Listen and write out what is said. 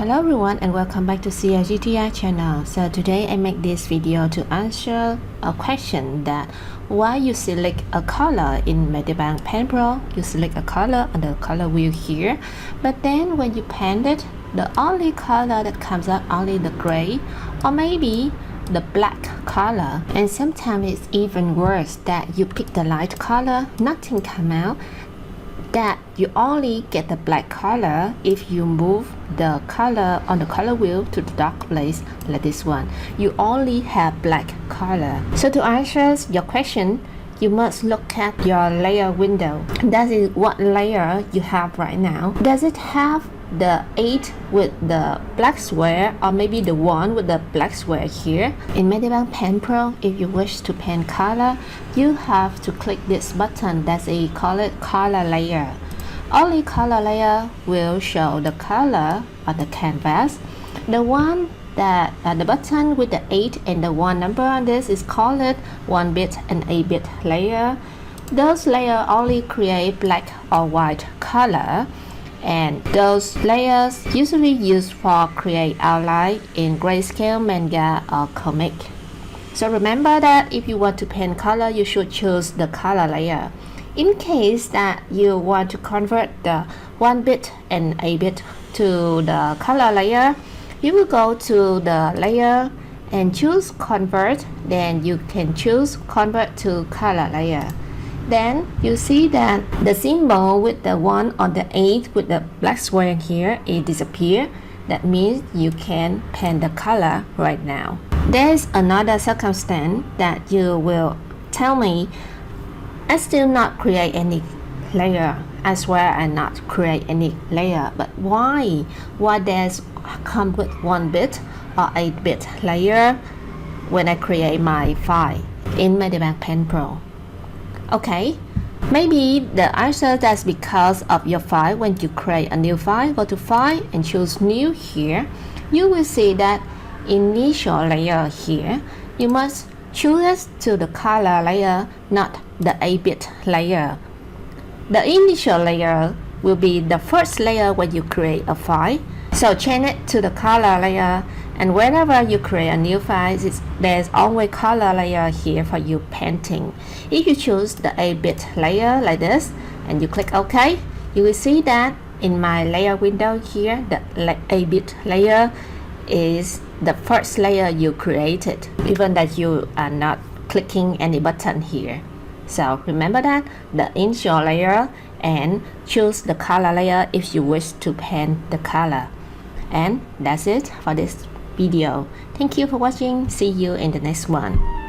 Hello everyone and welcome back to CLGTart channel. So today I make this video to answer a question that why you select a color in Medibang Paint Pro, you select a color on the color wheel here, but then when you paint it, the only color that comes out only the gray or maybe the black color, and sometimes it's even worse that you pick the light color, nothing come out, that you only get the black color if you move the color on the color wheel to the dark place like this one. You only have black color. So to answer your question, you must look at your layer window. That is what layer you have right now. Does it have the 8 with the black square or maybe the 1 with the black square here? In Medibang Paint Pro, if you wish to paint color, you have to click this button that's a called color layer. Only color layer will show the color on the canvas. The one that the button with the 8 and the 1 number on this is called 1-bit and 8-bit layer. Those layers only create black or white color, and those layers usually used for create outline in grayscale, manga or comic. So remember that if you want to paint color, you should choose the color layer. In case that you want to convert the 1-bit and 8-bit to the color layer, you will go to the layer and choose convert, then you can choose convert to color layer. Then you see that the symbol with the 1 on the 8 with the black square here, it disappears. That means you can paint the color right now. There's another circumstance that you will tell me, I still not create any layer. I swear I not create any layer. But why? Why there's come with 1-bit or 8-bit layer when I create my file in Medibang Paint Pro? Okay, maybe the answer that's because of your file. When you create a new file, go to file and choose new here. You will see that initial layer here, you must choose to the color layer, not the 8-bit layer. The initial layer will be the first layer when you create a file. So change it to the color layer, and whenever you create a new file, there's always color layer here for you painting. If you choose the 8-bit layer like this and you click OK, you will see that in my layer window here, the 8-bit layer is the first layer you created, even that you are not clicking any button here. So remember that the initial layer and choose the color layer if you wish to paint the color. And that's it for this video. Thank you for watching. See you in the next one.